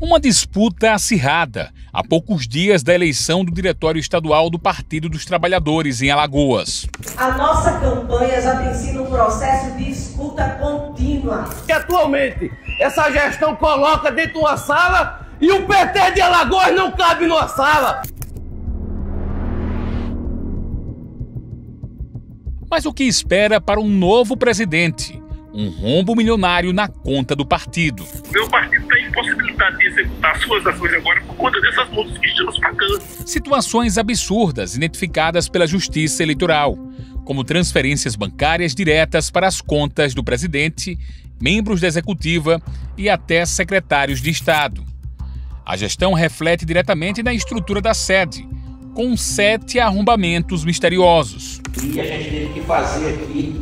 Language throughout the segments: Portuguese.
Uma disputa acirrada há poucos dias da eleição do Diretório Estadual do Partido dos Trabalhadores em Alagoas. A nossa campanha já tem sido um processo de escuta contínua. E atualmente, essa gestão coloca dentro de uma sala e o PT de Alagoas não cabe numa sala. Mas o que espera para um novo presidente? Um rombo milionário na conta do partido. Meu partido está impossibilitado de executar suas ações agora por conta dessas multas que estamos pagando. Situações absurdas identificadas pela Justiça Eleitoral, como transferências bancárias diretas para as contas do presidente, membros da executiva e até secretários de Estado. A gestão reflete diretamente na estrutura da sede, com 7 arrombamentos misteriosos. E a gente teve que fazer aqui,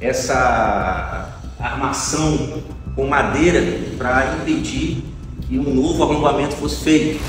essa armação com madeira para impedir que um novo arrombamento fosse feito.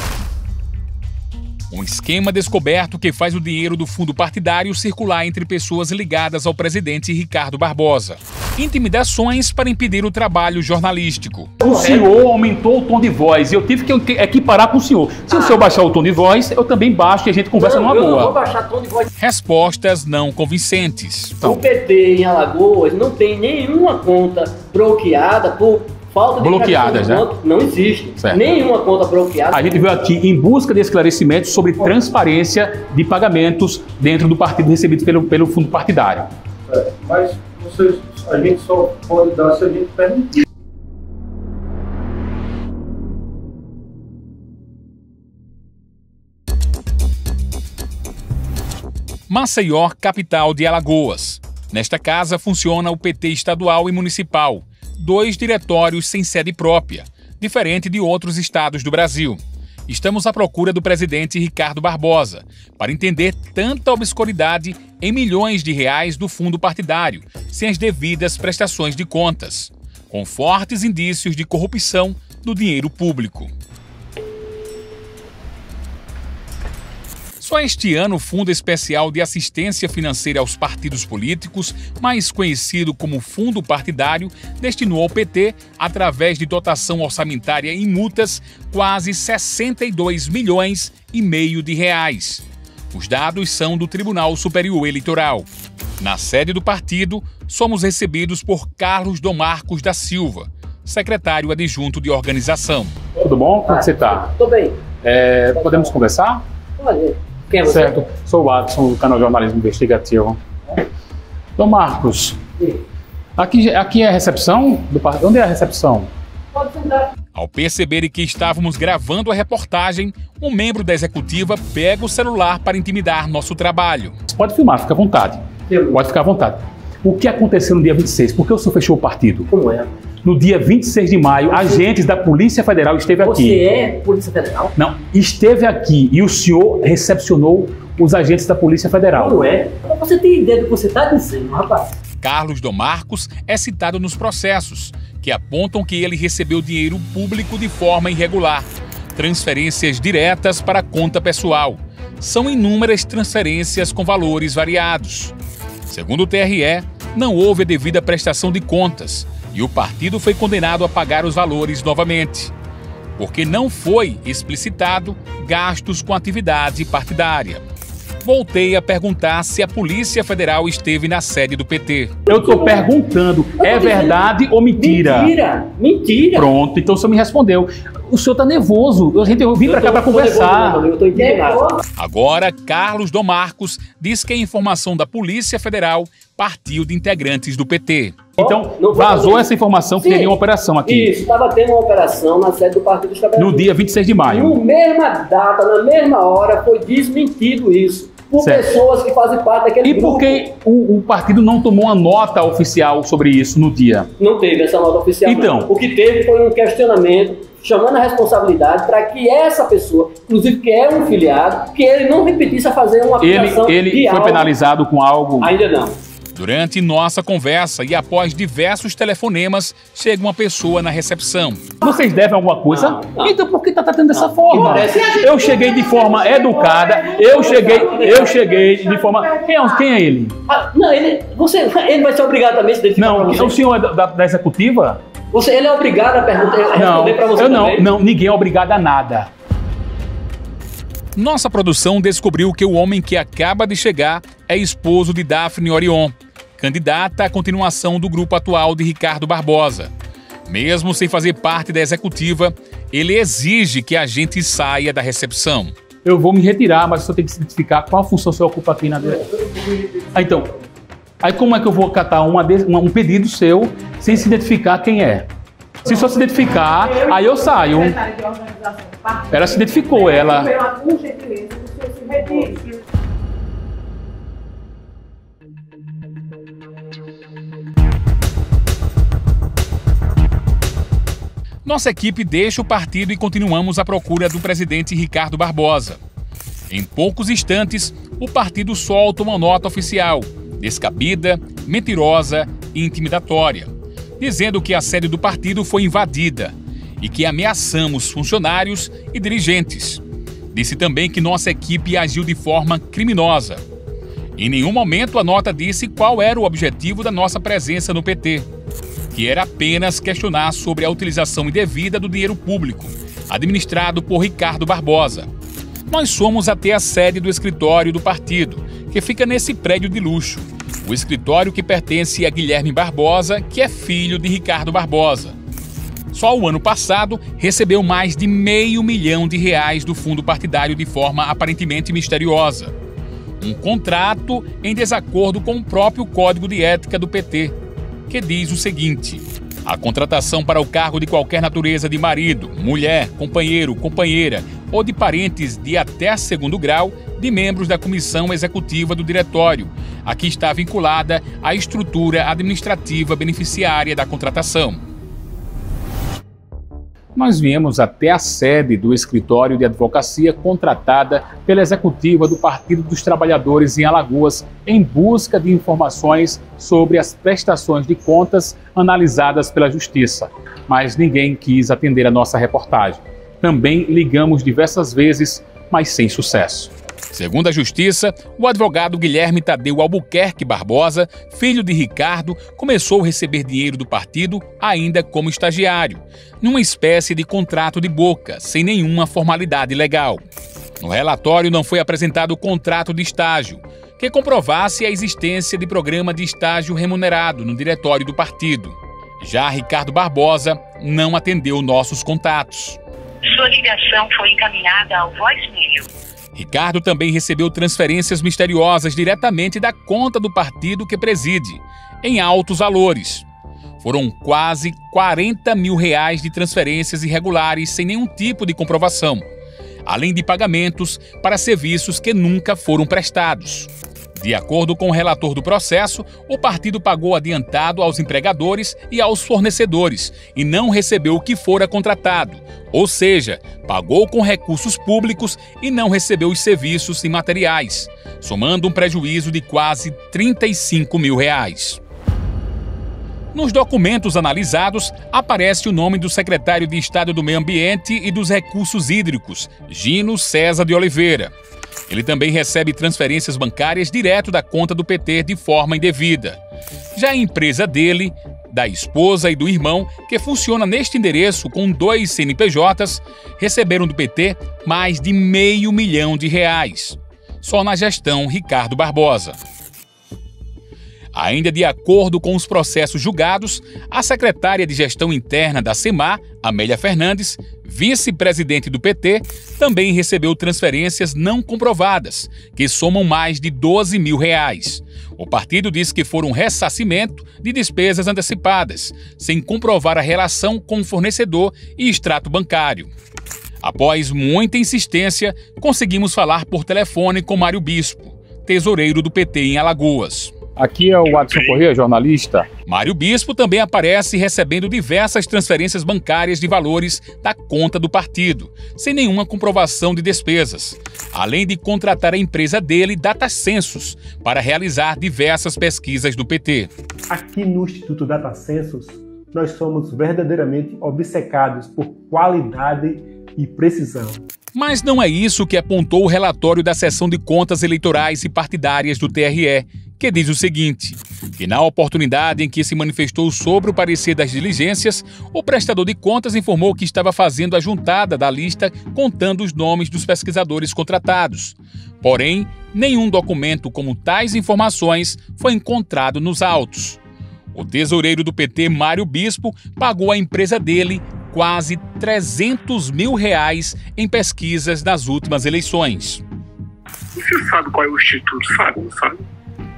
Um esquema descoberto que faz o dinheiro do fundo partidário circular entre pessoas ligadas ao presidente Ricardo Barbosa. Intimidações para impedir o trabalho jornalístico. O senhor aumentou o tom de voz e eu tive que equiparar com o senhor. Se o senhor baixar o tom de voz, eu também baixo e a gente conversa numa boa. Eu não vou baixar tom de voz. Respostas não convincentes. O PT em Alagoas não tem nenhuma conta bloqueada por falta de bloqueadas, né? Não existe. Certo. Nenhuma conta bloqueada. A gente veio aqui em busca de esclarecimentos sobre transparência de pagamentos dentro do partido recebidos pelo fundo partidário. Mas a gente só pode dar se a gente permitir. Maceió, capital de Alagoas. Nesta casa funciona o PT estadual e municipal, 2 diretórios sem sede própria, diferente de outros estados do Brasil. Estamos à procura do presidente Ricardo Barbosa para entender tanta obscuridade em milhões de reais do fundo partidário, sem as devidas prestações de contas, com fortes indícios de corrupção do dinheiro público. Só este ano, o Fundo Especial de Assistência Financeira aos Partidos Políticos, mais conhecido como Fundo Partidário, destinou ao PT, através de dotação orçamentária em multas, quase 62 milhões e meio de reais. Os dados são do Tribunal Superior Eleitoral. Na sede do partido, somos recebidos por Carlos Domarcos da Silva, secretário adjunto de organização. Tudo bom? Como você está? Tô bem. Podemos conversar? Pode. Quem é você? Certo. Sou o Adson, do canal Jornalismo Investigativo. Dom Marcos, aqui é a recepção do partido? Onde é a recepção? Pode sentar. Ao perceberem que estávamos gravando a reportagem, um membro da executiva pega o celular para intimidar nosso trabalho. Pode filmar, fica à vontade. Pode ficar à vontade. O que aconteceu no dia 26? Por que o senhor fechou o partido? Como é? No dia 26 de maio, agentes da Polícia Federal esteve aqui. Você é Polícia Federal? Não, esteve aqui e o senhor recepcionou os agentes da Polícia Federal. Como é? Você tem ideia do que você está dizendo, rapaz? Carlos Domarcos é citado nos processos, que apontam que ele recebeu dinheiro público de forma irregular, transferências diretas para a conta pessoal. São inúmeras transferências com valores variados. Segundo o TRE, não houve a devida prestação de contas e o partido foi condenado a pagar os valores novamente, porque não foi explicitado gastos com atividade partidária. Voltei a perguntar se a Polícia Federal esteve na sede do PT. Eu estou perguntando, é verdade ou mentira? Mentira! Mentira! Pronto, então o senhor me respondeu. O senhor está nervoso, eu vim para cá para conversar. Eu estou indignado. Agora, Carlos Domarcos diz que a informação da Polícia Federal partiu de integrantes do PT. Então, vazou essa informação que teria uma operação aqui. Isso, estava tendo uma operação na sede do Partido dos Trabalhadores. No dia 26 de maio. Na mesma data, na mesma hora, foi desmentido isso. Por pessoas que fazem parte daquele grupo. E por que o partido não tomou uma nota oficial sobre isso no dia? Não teve essa nota oficial. Então, não. O que teve foi um questionamento, chamando a responsabilidade para que essa pessoa, inclusive que é um filiado, que ele não repetisse a fazer uma aplicação ele foi penalizado com algo? Ainda não. Durante nossa conversa e após diversos telefonemas, chega uma pessoa na recepção. Vocês devem alguma coisa? Não. Então por que está tratando dessa forma? Eu cheguei de forma educada, eu cheguei de forma... Quem é ele? Não, ele vai ser obrigado também a se identificar. Não, o senhor é da executiva? Ele é obrigado a responder para você também? Não, ninguém é obrigado a nada. Nossa produção descobriu que o homem que acaba de chegar é esposo de Daphne Orion, candidata à continuação do grupo atual de Ricardo Barbosa. Mesmo sem fazer parte da executiva, ele exige que a gente saia da recepção. Eu vou me retirar, mas só tem que se identificar qual função você ocupa aqui na... Então, aí como é que eu vou acatar um pedido seu sem se identificar quem é? Se só se identificar, aí eu saio. Ela se identificou, ela... Nossa equipe deixa o partido e continuamos à procura do presidente Ricardo Barbosa. Em poucos instantes, o partido solta uma nota oficial, descabida, mentirosa e intimidatória, dizendo que a sede do partido foi invadida e que ameaçamos funcionários e dirigentes. Disse também que nossa equipe agiu de forma criminosa. Em nenhum momento a nota disse qual era o objetivo da nossa presença no PT, que era apenas questionar sobre a utilização indevida do dinheiro público, administrado por Ricardo Barbosa. Nós fomos até a sede do escritório do partido, que fica nesse prédio de luxo. O escritório que pertence a Guilherme Barbosa, que é filho de Ricardo Barbosa. Só o ano passado recebeu mais de R$500 mil do fundo partidário de forma aparentemente misteriosa. Um contrato em desacordo com o próprio Código de Ética do PT, que diz o seguinte: a contratação para o cargo de qualquer natureza de marido, mulher, companheiro, companheira ou de parentes de até segundo grau de membros da comissão executiva do diretório, a que está vinculada à estrutura administrativa beneficiária da contratação. Nós viemos até a sede do escritório de advocacia contratada pela executiva do Partido dos Trabalhadores em Alagoas em busca de informações sobre as prestações de contas analisadas pela Justiça, mas ninguém quis atender a nossa reportagem. Também ligamos diversas vezes, mas sem sucesso. Segundo a Justiça, o advogado Guilherme Tadeu Albuquerque Barbosa, filho de Ricardo, começou a receber dinheiro do partido ainda como estagiário, numa espécie de contrato de boca, sem nenhuma formalidade legal. No relatório não foi apresentado o contrato de estágio, que comprovasse a existência de programa de estágio remunerado no diretório do partido. Já Ricardo Barbosa não atendeu nossos contatos. Sua ligação foi encaminhada ao voicemail. Ricardo também recebeu transferências misteriosas diretamente da conta do partido que preside, em altos valores. Foram quase R$40 mil de transferências irregulares sem nenhum tipo de comprovação, além de pagamentos para serviços que nunca foram prestados. De acordo com o relator do processo, o partido pagou adiantado aos empregadores e aos fornecedores e não recebeu o que fora contratado, ou seja, pagou com recursos públicos e não recebeu os serviços e materiais, somando um prejuízo de quase R$35 mil. Nos documentos analisados, aparece o nome do secretário de Estado do Meio Ambiente e dos Recursos Hídricos, Gino César de Oliveira. Ele também recebe transferências bancárias direto da conta do PT de forma indevida. Já a empresa dele, da esposa e do irmão, que funciona neste endereço com 2 CNPJs, receberam do PT mais de R$500 mil, só na gestão Ricardo Barbosa. Ainda de acordo com os processos julgados, a secretária de Gestão Interna da SEMAR, Amélia Fernandes, vice-presidente do PT, também recebeu transferências não comprovadas, que somam mais de R$12 mil. O partido diz que foram um ressarcimento de despesas antecipadas, sem comprovar a relação com o fornecedor e extrato bancário. Após muita insistência, conseguimos falar por telefone com Mário Bispo, tesoureiro do PT em Alagoas. Aqui é o Adson Corrêa, jornalista. Mário Bispo também aparece recebendo diversas transferências bancárias de valores da conta do partido, sem nenhuma comprovação de despesas, além de contratar a empresa dele, DataCensus, para realizar diversas pesquisas do PT. Aqui no Instituto DataCensus, nós somos verdadeiramente obcecados por qualidade e precisão. Mas não é isso que apontou o relatório da Seção de Contas Eleitorais e Partidárias do TRE, que diz o seguinte, que na oportunidade em que se manifestou sobre o parecer das diligências, o prestador de contas informou que estava fazendo a juntada da lista contando os nomes dos pesquisadores contratados. Porém, nenhum documento como tais informações foi encontrado nos autos. O tesoureiro do PT, Mário Bispo, pagou à empresa dele quase R$300 mil em pesquisas das últimas eleições. Você sabe qual é o instituto, sabe? Não sabe?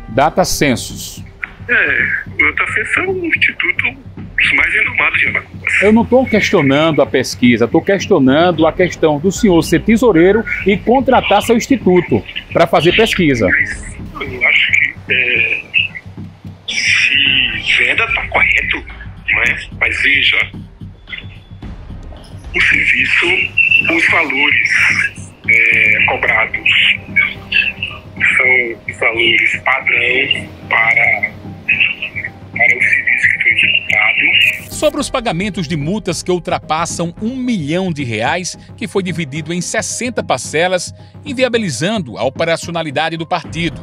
Data Census. O Data Census é um instituto dos mais renomados de Alagoas. Eu não estou questionando a pesquisa, estou questionando a questão do senhor ser tesoureiro e contratar seu instituto para fazer pesquisa. Eu acho que se venda está correto, né? Mas veja, o serviço, os valores cobrados são os valores padrão para o serviço que foi executado. Sobre os pagamentos de multas que ultrapassam R$1 milhão, que foi dividido em 60 parcelas, inviabilizando a operacionalidade do partido.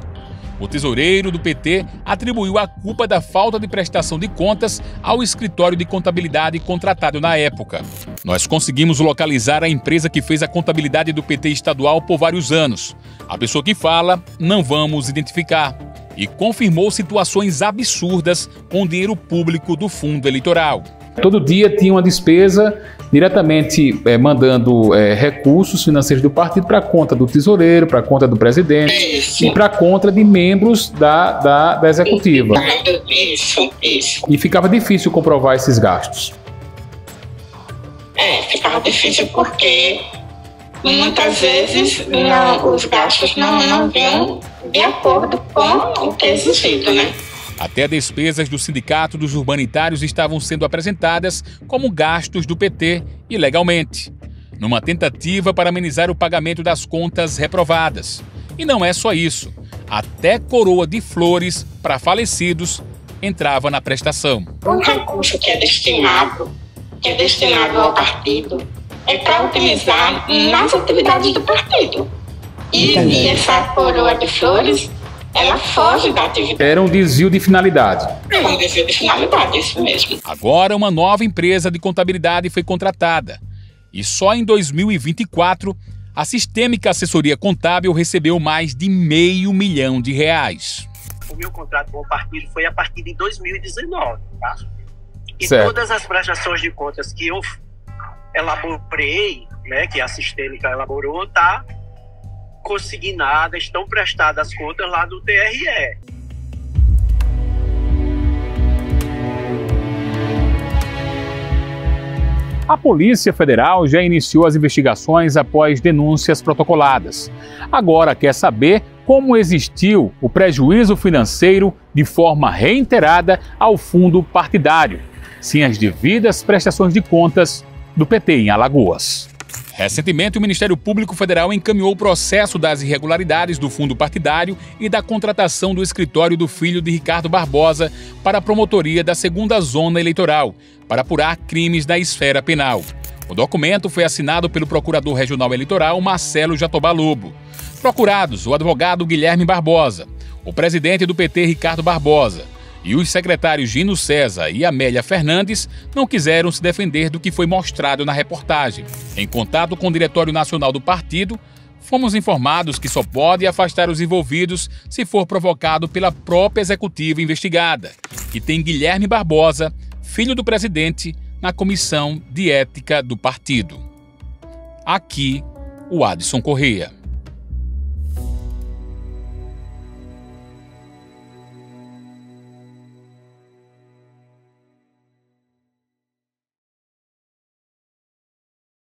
O tesoureiro do PT atribuiu a culpa da falta de prestação de contas ao escritório de contabilidade contratado na época. Nós conseguimos localizar a empresa que fez a contabilidade do PT estadual por vários anos. A pessoa que fala, não vamos identificar. E confirmou situações absurdas com dinheiro público do fundo eleitoral. Todo dia tinha uma despesa diretamente mandando recursos financeiros do partido para a conta do tesoureiro, para a conta do presidente e para a conta de membros da executiva. Isso. E ficava difícil comprovar esses gastos. Ficava difícil porque muitas vezes os gastos não vinham de acordo com o que é exigido, né? Até despesas do Sindicato dos Urbanitários estavam sendo apresentadas como gastos do PT ilegalmente, numa tentativa para amenizar o pagamento das contas reprovadas. E não é só isso. Até coroa de flores para falecidos entrava na prestação. O recurso que é destinado ao partido é para utilizar nas atividades do partido. E essa coroa de flores, ela foge da atividade. Era um desvio de finalidade. É um desvio de finalidade, isso mesmo. Agora, uma nova empresa de contabilidade foi contratada. E só em 2024, a Sistêmica Assessoria Contábil recebeu mais de R$500 mil. O meu contrato com o partido foi a partir de 2019, tá? E certo. Todas as prestações de contas que eu elaborei, né, que a Sistêmica elaborou, tá consignadas, estão prestadas as contas lá do TRE. A Polícia Federal já iniciou as investigações após denúncias protocoladas. Agora quer saber como existiu o prejuízo financeiro de forma reiterada ao fundo partidário, sem as devidas prestações de contas do PT em Alagoas. Recentemente, o Ministério Público Federal encaminhou o processo das irregularidades do fundo partidário e da contratação do escritório do filho de Ricardo Barbosa para a promotoria da 2ª Zona Eleitoral, para apurar crimes da esfera penal. O documento foi assinado pelo Procurador Regional Eleitoral, Marcelo Jatobá Lobo. Procurados, o advogado Guilherme Barbosa, o presidente do PT, Ricardo Barbosa, e os secretários Gino César e Amélia Fernandes não quiseram se defender do que foi mostrado na reportagem. Em contato com o Diretório Nacional do Partido, fomos informados que só pode afastar os envolvidos se for provocado pela própria executiva investigada, que tem Guilherme Barbosa, filho do presidente, na Comissão de Ética do partido. Aqui, o Adson Correia.